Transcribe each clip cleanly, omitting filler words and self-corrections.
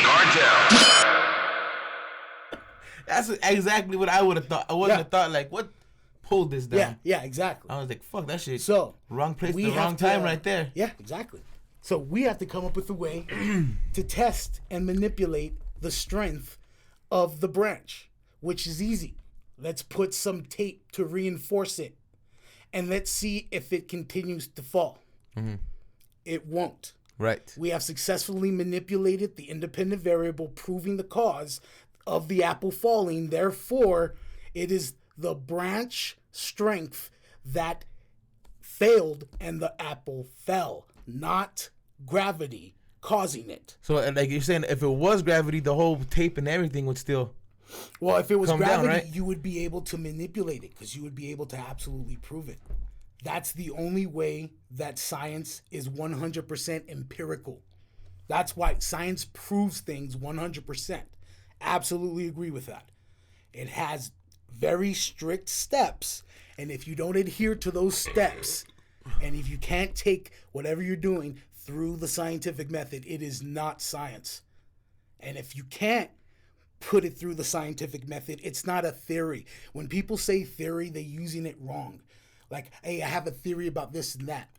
Cartel. That's exactly what I would have thought. I wouldn't have thought, like, what pulled this down? Yeah, exactly. I was like, fuck, that shit. So, wrong place, the wrong time right there. Yeah, exactly. So we have to come up with a way to test and manipulate the strength of the branch, which is easy. Let's put some tape to reinforce it, and let's see if it continues to fall. Mm-hmm. It won't. Right. We have successfully manipulated the independent variable, proving the cause of the apple falling. Therefore, it is the branch strength that failed and the apple fell, not gravity causing it. So, like you're saying, if it was gravity, the whole tape and everything would still. Well, if it was gravity, down, right? You would be able to manipulate it because you would be able to absolutely prove it. That's the only way that science is 100% empirical. That's why science proves things 100%. Absolutely agree with that. It has very strict steps, and if you don't adhere to those steps, and if you can't take whatever you're doing through the scientific method, it is not science. And if you can't put it through the scientific method, it's not a theory. When people say theory, they're using it wrong. Like, hey, I have a theory about this and that.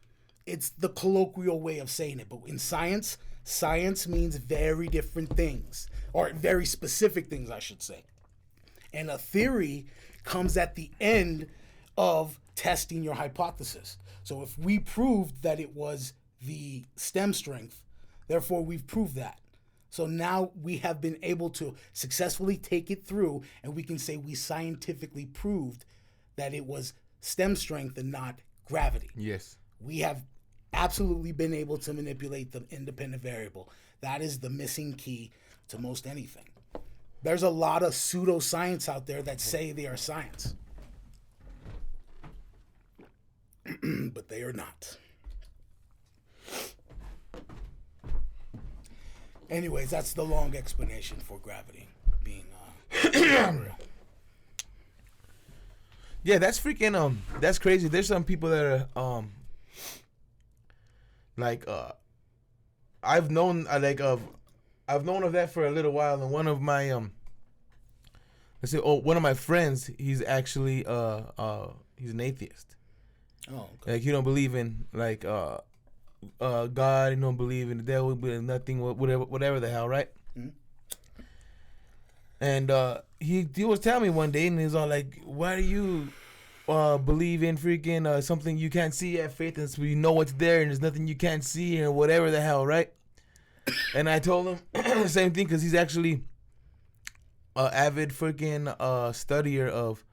It's the colloquial way of saying it. But in science, science means very different things, or very specific things, I should say. And a theory comes at the end of testing your hypothesis. So if we proved that it was the stem strength, therefore we've proved that. So now we have been able to successfully take it through, and we can say we scientifically proved that it was stem strength and not gravity. Yes. We have absolutely been able to manipulate the independent variable. That is the missing key to most anything. There's a lot of pseudoscience out there that say they are science. But they are not. Anyways, that's the long explanation for gravity being real. Yeah, that's freaking that's crazy. There's some people that are I've known I've known of that for a little while, and one of my one of my friends, he's actually he's an atheist. Oh, okay. Like, he don't believe in God, he don't believe in the devil, nothing, whatever the hell, right? Mm-hmm. And he was telling me one day, and he's all like, why do you believe in freaking something you can't see, have faith, and so you know what's there, and there's nothing you can't see, or whatever the hell, right? And I told him the same thing, because he's actually an avid freaking studier of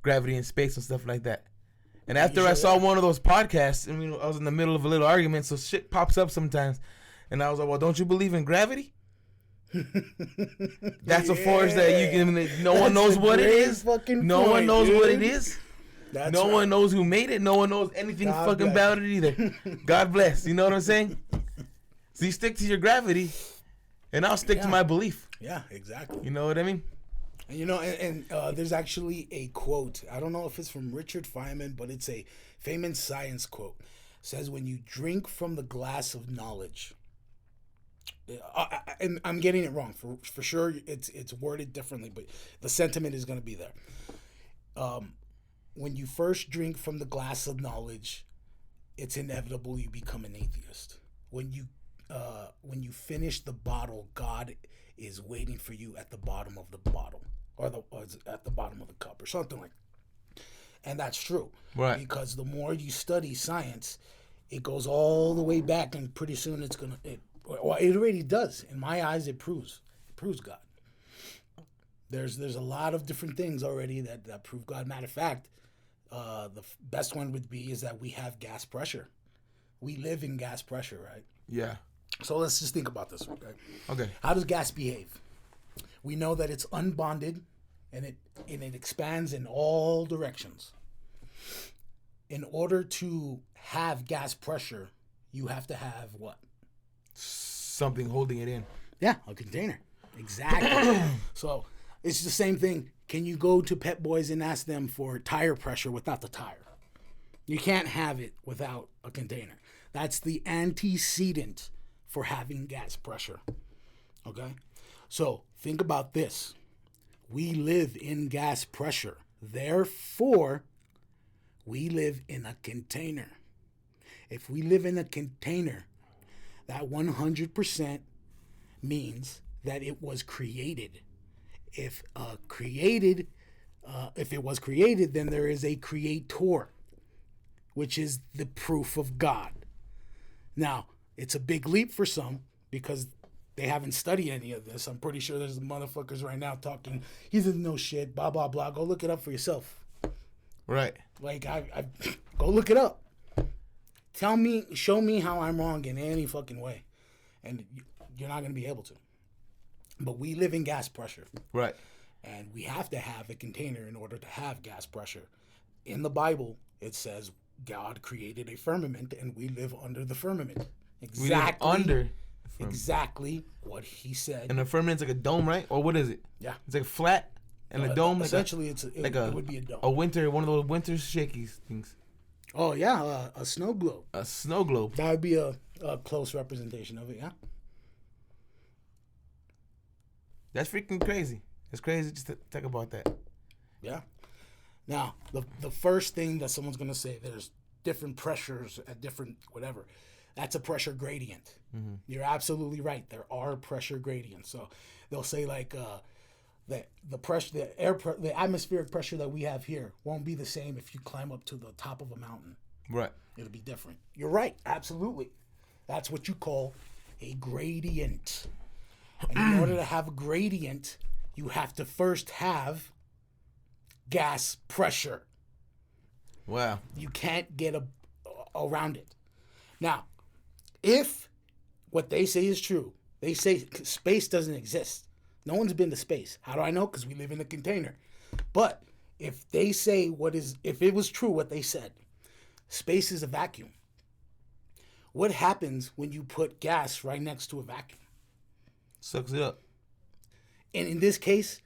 gravity and space and stuff like that. And after I saw one of those podcasts, I mean, I was in the middle of a little argument, so shit pops up sometimes, and I was like, well, don't you believe in gravity? That's a force that you can. No one knows what it is. No one knows what it is. No one knows who made it. No one knows anything fucking about it either. God bless. You know what I'm saying? So you stick to your gravity, and I'll stick to my belief. Yeah, exactly. You know what I mean? And, you know, and there's actually a quote. I don't know if it's from Richard Feynman, but it's a famous science quote. It says, when you drink from the glass of knowledge, and I'm getting it wrong. For sure, it's worded differently, but the sentiment is going to be there. When you first drink from the glass of knowledge, it's inevitable you become an atheist. When you finish the bottle, God is waiting for you at the bottom of the bottle, or at the bottom of the cup, or something like that. And that's true, right? Because the more you study science, it goes all the way back, and pretty soon it already does. In my eyes, it proves God. There's a lot of different things already that prove God. Matter of fact, the best one would be is that we have gas pressure. We live in gas pressure, right? Yeah. So let's just think about this, okay? Okay. How does gas behave? We know that it's unbonded, and it expands in all directions. In order to have gas pressure, you have to have what? Something holding it in. Yeah, a container. Exactly. So it's the same thing. Can you go to Pep Boys and ask them for tire pressure without the tire? You can't have it without a container. That's the antecedent for having gas pressure. Okay? So think about this. We live in gas pressure. Therefore, we live in a container. If we live in a container, that 100% means that it was created. If it was created, then there is a creator, which is the proof of God. Now, it's a big leap for some because they haven't studied any of this. I'm pretty sure there's motherfuckers right now talking, he doesn't know shit, blah, blah, blah. Go look it up for yourself. Right. Like, I go look it up. Show me how I'm wrong in any fucking way. And you're not going to be able to. But we live in gas pressure. Right. And we have to have a container in order to have gas pressure. In the Bible, it says God created a firmament and we live under the firmament. Exactly what he said. And the firmament's like a dome, right? Or what is it? Yeah. It's like flat and a dome. Essentially, it would be a dome. One of those winter shakies things. Oh, yeah, a snow globe. A snow globe. That would be a close representation of it, yeah? That's freaking crazy. It's crazy just to talk about that. Yeah. Now, the first thing that someone's going to say, there's different pressures at different whatever. That's a pressure gradient. Mm-hmm. You're absolutely right. There are pressure gradients. So they'll say like that the pressure, the atmospheric pressure that we have here won't be the same if you climb up to the top of a mountain. Right. It'll be different. You're right. Absolutely. That's what you call a gradient. And in order to have a gradient, you have to first have gas pressure. Wow. You can't get around it. Now, if what they say is true, they say space doesn't exist. No one's been to space. How do I know? Because we live in a container. But if they say if it was true what they said, space is a vacuum. What happens when you put gas right next to a vacuum? Sucks it up. And in this case,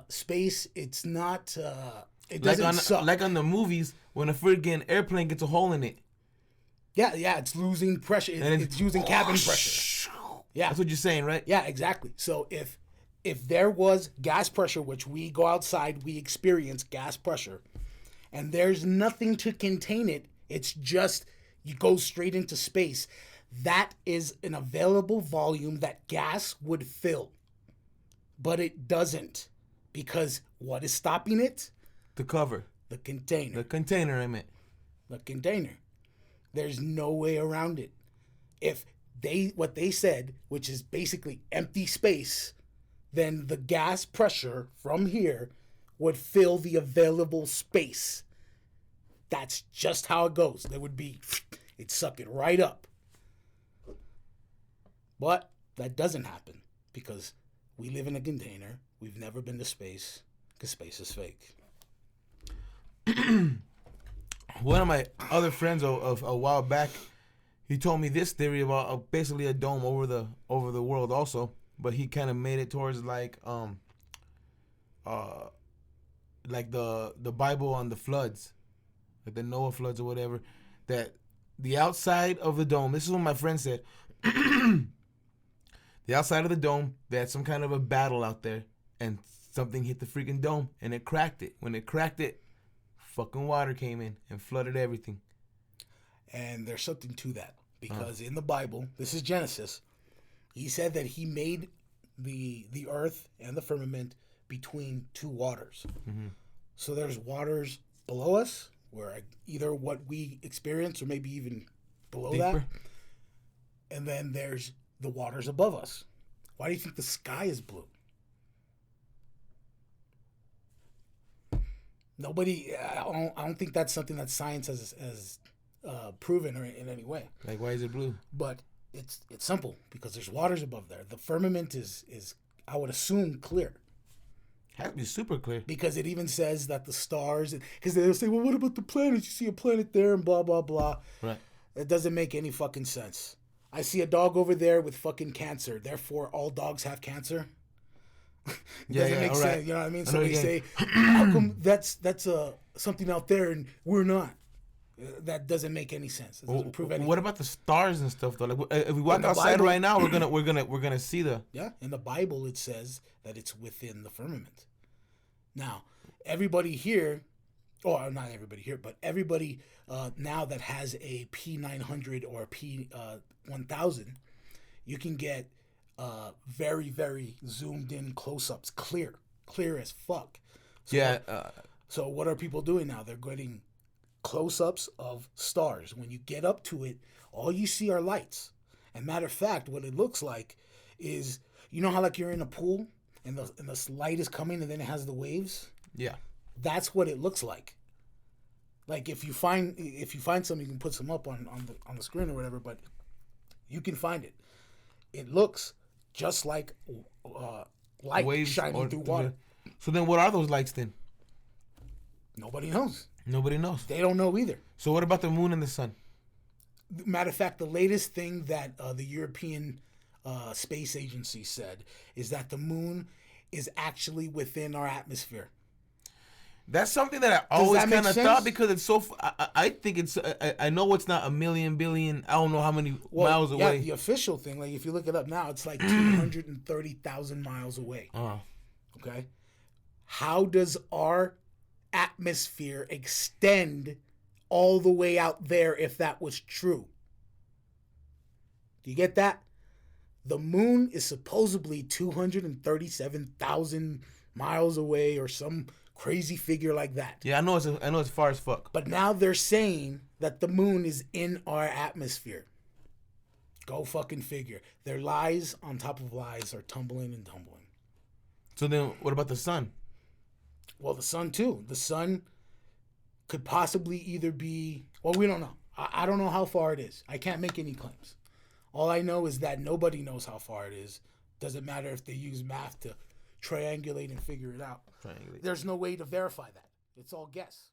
space, it's not, it doesn't suck. Like on the movies, when a friggin' airplane gets a hole in it. Yeah, it's losing pressure. It's using cabin pressure. Yeah. That's what you're saying, right? Yeah, exactly. So if there was gas pressure, which we go outside, we experience gas pressure, and there's nothing to contain it, it's just, you go straight into space. That is an available volume that gas would fill. But it doesn't. Because what is stopping it? The cover. The container. The container, I meant. The container. There's no way around it. If what they said, which is basically empty space, then the gas pressure from here would fill the available space. That's just how it goes. It'd suck it right up. But that doesn't happen because we live in a container. We've never been to space because space is fake. One of my other friends of a while back, he told me this theory about basically a dome over the world also, but he kind of made it towards like the Bible on the floods, like the Noah floods or whatever, that the outside of the dome, this is what my friend said, the outside of the dome, they had some kind of a battle out there, and something hit the freaking dome, and it cracked it. When it cracked it, fucking water came in and flooded everything. And there's something to that, because in the Bible, this is Genesis, he said that he made the earth and the firmament between two waters. Mm-hmm. So there's waters below us, where either what we experience or maybe even below deeper. That. And then there's the waters above us. Why do you think the sky is blue? Nobody, I don't think that's something that science has proven or in any way. Like, why is it blue? But it's simple, because there's waters above there. The firmament is I would assume clear. Has to be super clear. Because it even says that the stars, because they'll say, well, what about the planets? You see a planet there and blah, blah, blah. Right. It doesn't make any fucking sense. I see a dog over there with fucking cancer. Therefore, all dogs have cancer. It doesn't make sense. Right. You know what I mean? So they say, how come that's something out there and we're not? That doesn't make any sense. It doesn't prove anything. What about the stars and stuff though? Like if we walk In the outside Bible- right now, we're gonna see the. Yeah, in the Bible it says that it's within the firmament. Now, everybody here, or not everybody here, but everybody now that has a P900 or a P1000, you can get very, very zoomed in close-ups, clear as fuck. So, Yeah. So what are people doing now? They're getting close-ups of stars. When you get up to it, all you see are lights. And matter of fact, what it looks like is, you know how like you're in a pool and the light is coming and then it has the waves? Yeah. That's what it looks like. Like if you find some, you can put some up on the screen or whatever, but you can find it. It looks just like light Waves shining through water. So then, what are those lights then? Nobody knows. Nobody knows. They don't know either. So what about the moon and the sun? Matter of fact, the latest thing that the European Space Agency said is that the moon is actually within our atmosphere. That's something that I always kind of thought because it's so. I think it's. I know it's not a million billion. I don't know how many miles away. Yeah, the official thing, like if you look it up now, it's like 230,000 miles away. Okay, how does our atmosphere extend all the way out there if that was true? Do you get that? The moon is supposedly 237,000 miles away or some crazy figure like that. Yeah, I know it's far as fuck. But now they're saying that the moon is in our atmosphere. Go fucking figure. Their lies on top of lies are tumbling and tumbling. So then what about the sun? Well, the sun too. The sun could possibly either be, well, we don't know. I don't know how far it is. I can't make any claims. All I know is that nobody knows how far it is. Doesn't matter if they use math to triangulate and figure it out. There's no way to verify that. It's all guess.